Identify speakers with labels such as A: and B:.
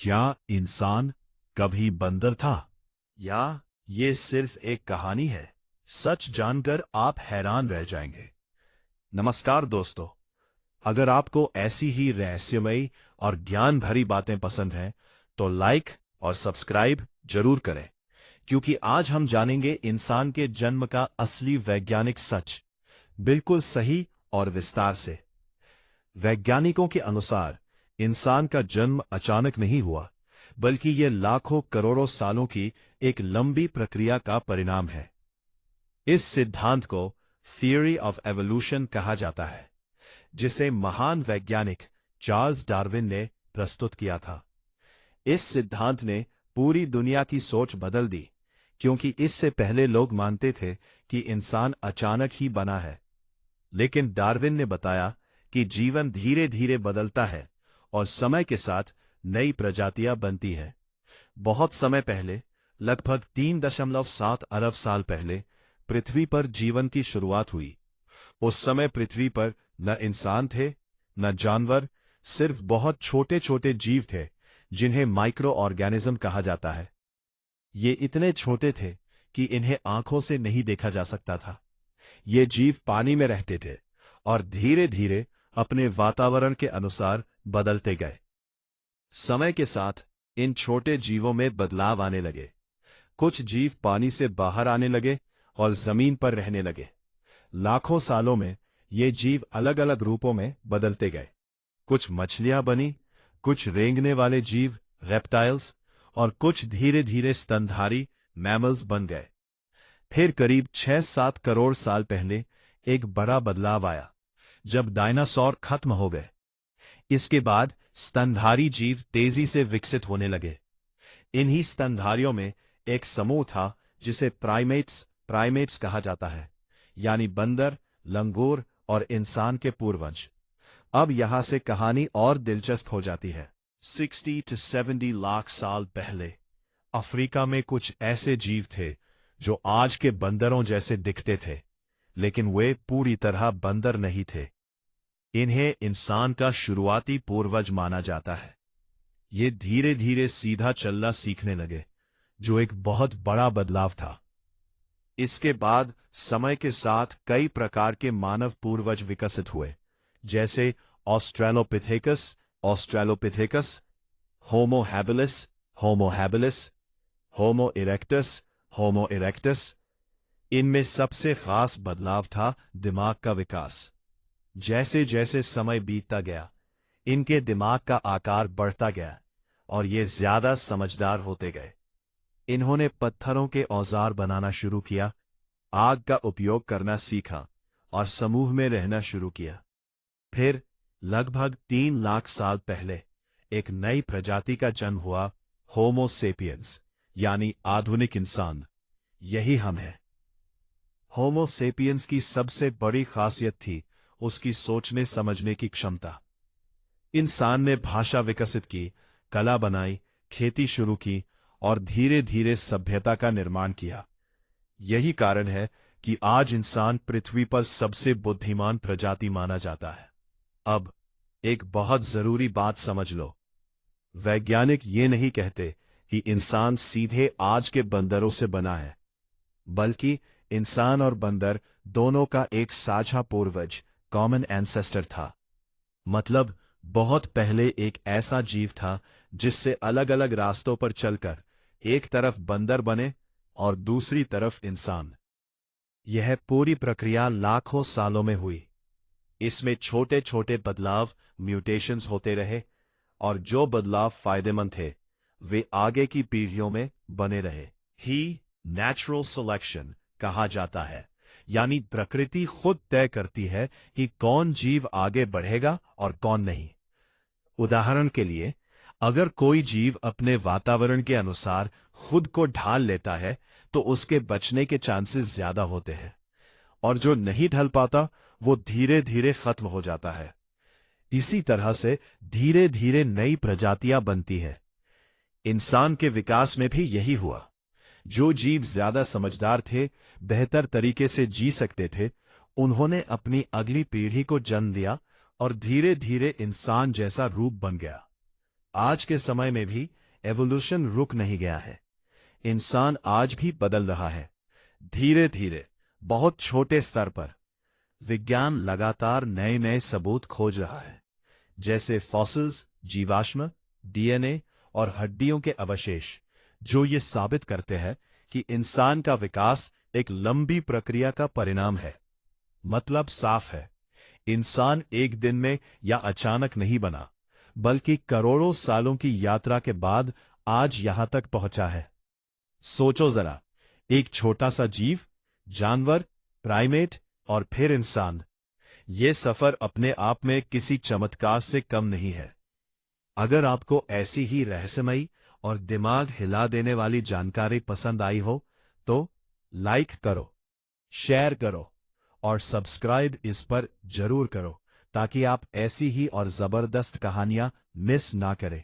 A: क्या इंसान कभी बंदर था या ये सिर्फ एक कहानी है? सच जानकर आप हैरान रह जाएंगे। नमस्कार दोस्तों, अगर आपको ऐसी ही रहस्यमयी और ज्ञान भरी बातें पसंद हैं तो लाइक और सब्सक्राइब जरूर करें, क्योंकि आज हम जानेंगे इंसान के जन्म का असली वैज्ञानिक सच, बिल्कुल सही और विस्तार से। वैज्ञानिकों के अनुसार इंसान का जन्म अचानक नहीं हुआ, बल्कि ये लाखों करोड़ों सालों की एक लंबी प्रक्रिया का परिणाम है। इस सिद्धांत को थियरी ऑफ एवोल्यूशन कहा जाता है, जिसे महान वैज्ञानिक चार्ल्स डार्विन ने प्रस्तुत किया था। इस सिद्धांत ने पूरी दुनिया की सोच बदल दी, क्योंकि इससे पहले लोग मानते थे कि इंसान अचानक ही बना है। लेकिन डार्विन ने बताया कि जीवन धीरे धीरे बदलता है और समय के साथ नई प्रजातियां बनती हैं। बहुत समय पहले, लगभग 3.7 अरब साल पहले, पृथ्वी पर जीवन की शुरुआत हुई। उस समय पृथ्वी पर न इंसान थे, न जानवर, सिर्फ बहुत छोटे छोटे जीव थे, जिन्हें माइक्रो ऑर्गेनिज्म कहा जाता है। ये इतने छोटे थे कि इन्हें आंखों से नहीं देखा जा सकता था। ये जीव पानी में रहते थे और धीरे धीरे अपने वातावरण के अनुसार बदलते गए। समय के साथ इन छोटे जीवों में बदलाव आने लगे। कुछ जीव पानी से बाहर आने लगे और जमीन पर रहने लगे। लाखों सालों में ये जीव अलग अलग रूपों में बदलते गए। कुछ मछलियां बनी, कुछ रेंगने वाले जीव रेप्टाइल्स, और कुछ धीरे धीरे स्तनधारी मैमल्स बन गए। फिर करीब 6-7 करोड़ साल पहले एक बड़ा बदलाव आया, जब डायनासोर खत्म हो गए। इसके बाद स्तनधारी जीव तेजी से विकसित होने लगे। इन्हीं स्तनधारियों में एक समूह था जिसे प्राइमेट्स कहा जाता है, यानी बंदर, लंगूर और इंसान के पूर्वज। अब यहां से कहानी और दिलचस्प हो जाती है। 60 से 70 लाख साल पहले अफ्रीका में कुछ ऐसे जीव थे जो आज के बंदरों जैसे दिखते थे, लेकिन वे पूरी तरह बंदर नहीं थे। इन्हें इंसान का शुरुआती पूर्वज माना जाता है। ये धीरे धीरे सीधा चलना सीखने लगे, जो एक बहुत बड़ा बदलाव था। इसके बाद समय के साथ कई प्रकार के मानव पूर्वज विकसित हुए, जैसे ऑस्ट्रेलोपिथेकस, होमो हैबिलिस, होमो इरेक्टस। इनमें सबसे खास बदलाव था दिमाग का विकास। जैसे जैसे समय बीतता गया, इनके दिमाग का आकार बढ़ता गया और ये ज्यादा समझदार होते गए। इन्होंने पत्थरों के औजार बनाना शुरू किया, आग का उपयोग करना सीखा और समूह में रहना शुरू किया। फिर लगभग 3 लाख साल पहले एक नई प्रजाति का जन्म हुआ, होमो सेपियंस, यानी आधुनिक इंसान। यही हम हैं। होमो सेपियंस की सबसे बड़ी खासियत थी उसकी सोचने समझने की क्षमता। इंसान ने भाषा विकसित की, कला बनाई, खेती शुरू की और धीरे धीरे सभ्यता का निर्माण किया। यही कारण है कि आज इंसान पृथ्वी पर सबसे बुद्धिमान प्रजाति माना जाता है। अब एक बहुत जरूरी बात समझ लो। वैज्ञानिक ये नहीं कहते कि इंसान सीधे आज के बंदरों से बना है, बल्कि इंसान और बंदर दोनों का एक साझा पूर्वज, कॉमन एंसेस्टर था। मतलब बहुत पहले एक ऐसा जीव था जिससे अलग अलग रास्तों पर चलकर एक तरफ बंदर बने और दूसरी तरफ इंसान। यह पूरी प्रक्रिया लाखों सालों में हुई। इसमें छोटे छोटे बदलाव, म्यूटेशंस होते रहे, और जो बदलाव फायदेमंद थे वे आगे की पीढ़ियों में बने रहे। ही नेचुरल सिलेक्शन कहा जाता है, यानी प्रकृति खुद तय करती है कि कौन जीव आगे बढ़ेगा और कौन नहीं। उदाहरण के लिए, अगर कोई जीव अपने वातावरण के अनुसार खुद को ढाल लेता है तो उसके बचने के चांसेस ज्यादा होते हैं, और जो नहीं ढल पाता वो धीरे धीरे खत्म हो जाता है। इसी तरह से धीरे धीरे नई प्रजातियां बनती हैं। इंसान के विकास में भी यही हुआ। जो जीव ज्यादा समझदार थे, बेहतर तरीके से जी सकते थे, उन्होंने अपनी अगली पीढ़ी को जन्म दिया और धीरे धीरे इंसान जैसा रूप बन गया। आज के समय में भी एवोल्यूशन रुक नहीं गया है। इंसान आज भी बदल रहा है, धीरे धीरे, बहुत छोटे स्तर पर। विज्ञान लगातार नए नए सबूत खोज रहा है, जैसे फॉसिल्स, जीवाश्म, डीएनए और हड्डियों के अवशेष, जो ये साबित करते हैं कि इंसान का विकास एक लंबी प्रक्रिया का परिणाम है। मतलब साफ है, इंसान एक दिन में या अचानक नहीं बना, बल्कि करोड़ों सालों की यात्रा के बाद आज यहां तक पहुंचा है। सोचो जरा, एक छोटा सा जीव, जानवर, प्राइमेट और फिर इंसान। ये सफर अपने आप में किसी चमत्कार से कम नहीं है। अगर आपको ऐसी ही रहस्यमयी और दिमाग हिला देने वाली जानकारी पसंद आई हो तो लाइक करो, शेयर करो और सब्सक्राइब इस पर जरूर करो, ताकि आप ऐसी ही और जबरदस्त कहानियां मिस ना करें।